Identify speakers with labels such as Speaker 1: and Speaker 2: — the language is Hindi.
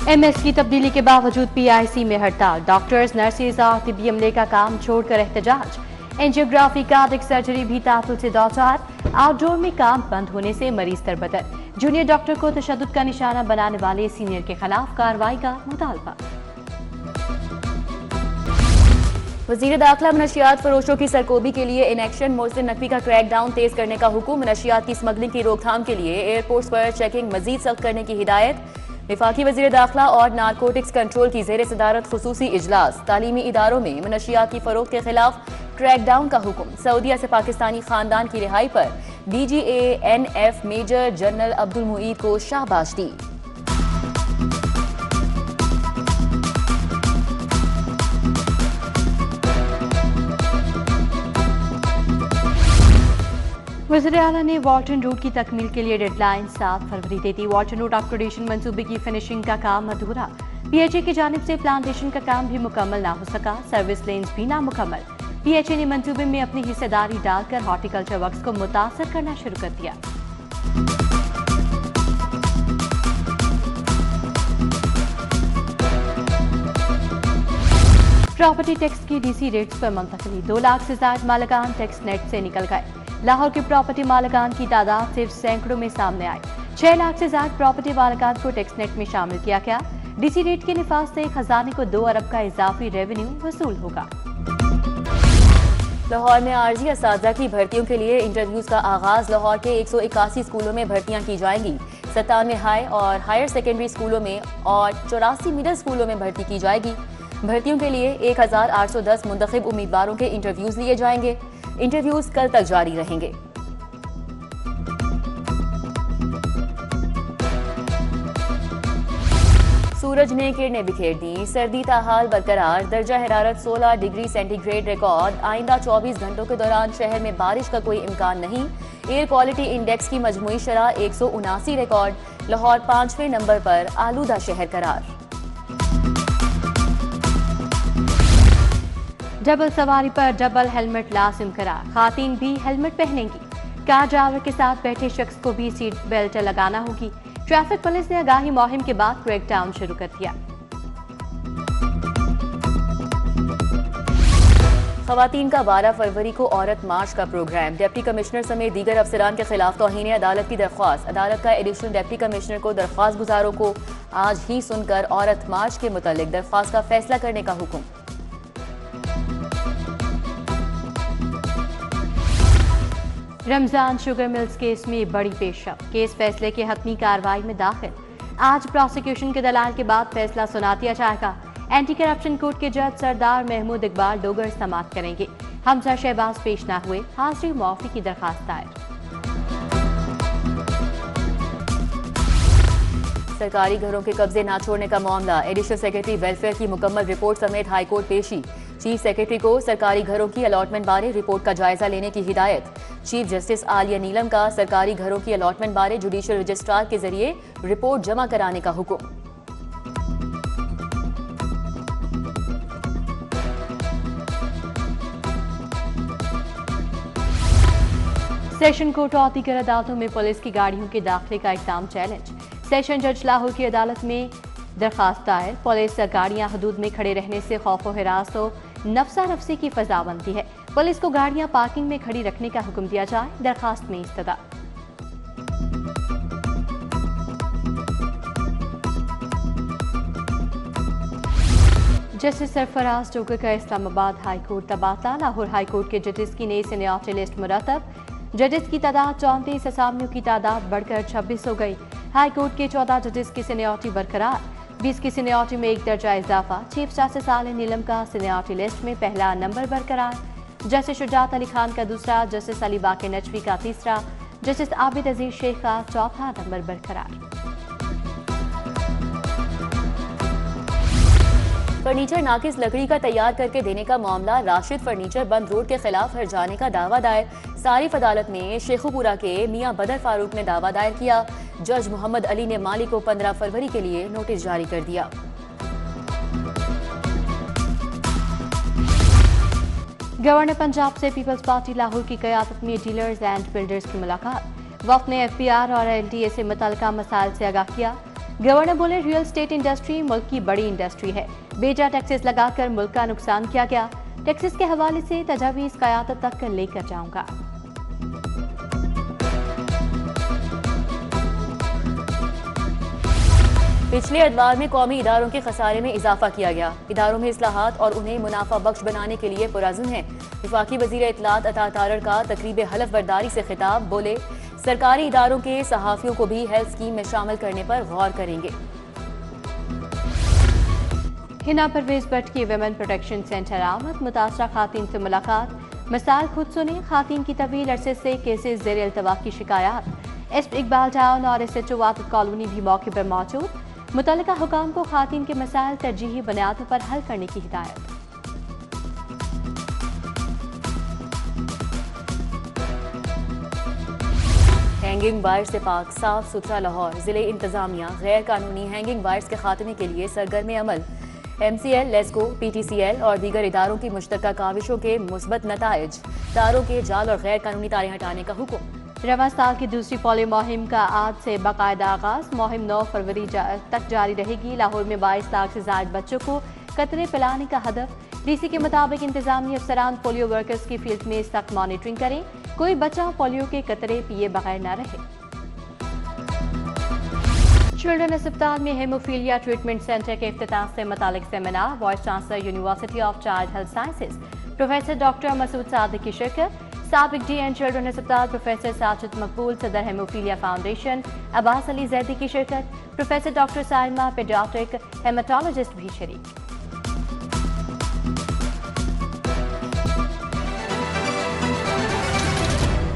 Speaker 1: एमएस की तब्दीली के बावजूद पीआईसी में हड़ताल। डॉक्टर्स, नर्सेज और तिब्बी अमले का काम छोड़कर एहतजाज। एंजियोग्राफी, कार्डियक सर्जरी भी तातुल से दौचार। आउटडोर में काम बंद होने से मरीज तरबतर। जूनियर डॉक्टर को तशद्दुद का निशाना बनाने वाले सीनियर के खिलाफ कार्रवाई का मुतालबा।
Speaker 2: वज़ीर दाखिला मनशियात फरोशों की सरकोबी के लिए इन एक्शन मोहसिन नकवी का क्रैकडाउन तेज करने का हुक्म। मनशियात की स्मगलिंग की रोकथाम के लिए एयरपोर्ट्स पर चेकिंग मजीद सख्त करने की हिदायत। विफाकी वज़ीर दाखिला और नारकोटिक्स कंट्रोल की ज़ेर सदारत खुसूसी इजलास। तालीमी इदारों में मनशियात की फरोख्त के खिलाफ क्रैकडाउन का हुक्म। सऊदीया से पाकिस्तानी खानदान की रिहाई पर DGANF major general Abdul Muid को शाबाश दी।
Speaker 1: वज़ीर आला ने वाल्टन रोड की तकमील के लिए डेडलाइन 7 फरवरी दे दी। वाल्टन रोड अपग्रेडेशन मंसूबे की फिनिशिंग का काम अधूरा। PHA की जानिब से प्लांटेशन का काम भी मुकम्मल ना हो सका। सर्विस लेन्स भी नामुकम्मल। PHA ने मंसूबे में अपनी हिस्सेदारी डालकर हॉर्टिकल्चर वर्क्स को मुतासर करना शुरू कर दिया। प्रॉपर्टी टैक्स की DC रेट्स पर मुंतकली। 2 लाख से ज्यादा मालिकान टैक्स नेट से निकल गए। लाहौर के प्रॉपर्टी मालिकान की तादाद सिर्फ सैकड़ों में सामने आई। 6 लाख से ज्यादा प्रॉपर्टी मालिकान को टैक्स नेट में शामिल किया गया। DC रेट के निफाज से खजाने को 2 अरब का इजाफी रेवेन्यू वसूल होगा।
Speaker 2: लाहौर में आरजी असातिज़ा की भर्तियों के लिए इंटरव्यूज का आगाज। लाहौर के 181 स्कूलों में भर्तियां की जाएंगी। 97 हाई और हायर सेकेंडरी स्कूलों में और 84 मिडिल स्कूलों में भर्ती की जाएगी। भर्तियों के लिए 1810 मुंतखब उम्मीदवारों के इंटरव्यूज लिए जाएंगे। इंटरव्यूज कल तक जारी रहेंगे। सूरज ने किरणें बिखेर दी। सर्दी ताहाल बरकरार। दर्जा हरारत 16 डिग्री सेंटीग्रेड रिकॉर्ड। आइंदा 24 घंटों के दौरान शहर में बारिश का कोई इम्कान नहीं। एयर क्वालिटी इंडेक्स की मजमूई शरह 179 रिकॉर्ड। लाहौर 5वें नंबर पर आलूदा शहर करार।
Speaker 1: डबल सवारी पर डबल हेलमेट लाजिम करार। खातीन भी हेलमेट पहनेंगी। कार ड्राइवर के साथ बैठे शख्स को भी सीट बेल्ट लगाना होगी। ट्रैफिक पुलिस ने आगाही मुहिम के बाद क्रैकडाउन शुरू कर दिया।
Speaker 2: खवातीन का 12 फरवरी को औरत मार्च का प्रोग्राम। डिप्टी कमिश्नर समेत दीगर अफसरान के खिलाफ तौहीन अदालत की दरख्वास्त। अदालत का एडिशनल डिप्टी कमिश्नर को दरख्वास्त गुजारों को आज ही सुनकर औरत मार्च के मुतालिक दरख्वास्त का फैसला करने का हुक्म।
Speaker 1: रमजान शुगर मिल्स केस में बड़ी पेशरफ। केस फैसले की हतमी कार्रवाई में दाखिल। आज प्रोसिक्यूशन के दलाल के बाद फैसला सुना दिया जाएगा। एंटी करप्शन कोर्ट के जज सरदार महमूद इकबाल डोगर समाअत करेंगे। हमजा शहबाज पेश न हुए। हाजिरी मुआफी की दरखास्त दायर।
Speaker 2: सरकारी घरों के कब्जे ना छोड़ने का मामला। एडिशनल सेक्रेटरी वेलफेयर की मुकम्मल रिपोर्ट समेत हाईकोर्ट पेशी। चीफ सेक्रेटरी को सरकारी घरों की अलॉटमेंट बारे रिपोर्ट का जायजा लेने की हिदायत। चीफ जस्टिस आलिया नीलम का सरकारी घरों की अलॉटमेंट बारे जुडिशियल रजिस्ट्रार के जरिए रिपोर्ट जमा कराने का हुक्म।
Speaker 1: सेशन कोर्ट और दीगर अदालतों में पुलिस की गाड़ियों के दाखिले का इक़दाम चैलेंज। सेशन जज लाहौर की अदालत में दरखास्त दायर। पुलिस गाड़ियां हदूद में खड़े रहने से खौफ व हिरास तो नफसा नफसी की फजा बनती है। पुलिस को गाड़ियां पार्किंग में खड़ी रखने का हुक्म दिया जाए। दरखास्त में इस्तदा। जस्टिस सरफराज डोगर का इस्लामाबाद हाई कोर्ट तबादला। लाहौर हाई कोर्ट के जजेस की नई सीनियरिटी लिस्ट मुरतब। जजेस की तादाद 34, असामियों की तादाद बढ़कर 26 हो गई। हाई कोर्ट के 14 जजेस की सीनियरिटी बरकरार। 20 की सीनियरिटी में 1 दर्जा इजाफा। चीफ जस्टिस आलिया नीलम का सीनियरिटी लिस्ट में पहला नंबर बरकरार। जस्टिस शुजात अली खान का दूसरा, जस्टिस अली बाके नजवी का तीसरा, जस्टिस आबिद अजीज शेख का चौथा नंबर बरकरार।
Speaker 2: फर्नीचर नाकिस लकड़ी का तैयार करके देने का मामला। राशिद फर्नीचर बंद रोड के खिलाफ हर्जाने का दावा दायर। सारिफ अदालत में शेखुपुरा के मियां बदर फारूक ने दावा दायर किया। जज मोहम्मद अली ने मालिक को 15 फरवरी के लिए नोटिस जारी कर दिया।
Speaker 1: गवर्नर पंजाब से पीपल्स पार्टी लाहौर की क़यादत में डीलर्स एंड बिल्डर्स की मुलाकात। वफ़द ने FPR और LTA से मुतल्लिका मसाइल से आगाह किया। गवर्नर बोले रियल स्टेट इंडस्ट्री मुल्क की बड़ी इंडस्ट्री है, बेजा टैक्सेस लगाकर मुल्क का नुकसान किया गया, टैक्सेस के हवाले से तजावीज़ क़यादत तक लेकर जाऊंगा।
Speaker 2: पिछले अदवार में कौमी इदारों के खसारे में इजाफा किया गया। इदारों में इस्लाहात और उन्हें मुनाफा बख्श बनाने के लिए पुरअज़्म है। वफाकी वज़ीर इत्तलात अता तारड़ का तकरीब हलफ बर्दारी से खिताब, बोले सरकारी इदारों के सहाफ़ियों को भी हेल्थ स्कीम में शामिल करने पर गौर करेंगे।
Speaker 1: हिना परवेज भट्ट की विमेन प्रोटेक्शन सेंटर आमद, मुतासरा खातून से मुलाकात, मिसाल खुद सुने, खातून की तवील अरसे से केसेस ज़ेर इल्तवा की शिकायत। एसपी इकबाल टाउन और SHO वातद कॉलोनी भी मौके पर मौजूद, मुतल्लिका हुकाम को खातून के मसाइल तरजीही बुनियादों पर हल करने की हिदायत।
Speaker 2: हैंगिंग वायर्स से पाक साफ सुथरा लाहौर, जिले इंतजामिया गैर कानूनी हैंगिंग वायर्स के खात्मे के लिए सरगर्म अमल। MCL, लेस्को, PTCL और दीगर इदारों की मुश्तरका काविशों के मुस्बत नताइज, तारों के जाल और गैर कानूनी तारें हटाने का हुक्म।
Speaker 1: रवां साल की दूसरी पोलियो मुहिम का आज से बाकायदा आगाज, मुहिम 9 फरवरी तक जारी रहेगी। लाहौर में 22 लाख से ज्यादा बच्चों को कतरे पिलाने का हदफ। DC के मुताबिक इंतजामी अफसरान पोलियो वर्कर्स की फील्ड में सख्त मॉनिटरिंग करें, कोई बच्चा पोलियो के कतरे पिए बगैर न रहे। चिल्ड्रन अस्पताल में हेमोफीलिया ट्रीटमेंट सेंटर के इफ्तिताह से मुतालिक seminar, vice chancellor university of child health sciences professor doctor Masood Sadiq की शिरकत। साबिक DN चिल्ड्रन अस्पताल प्रोफेसर साजिद मकबूल, सदर हेमोफीलिया फाउंडेशन अब्बास अली जैदी की शिरकत। Professor doctor Saima paediatric haematologist भी शरीक।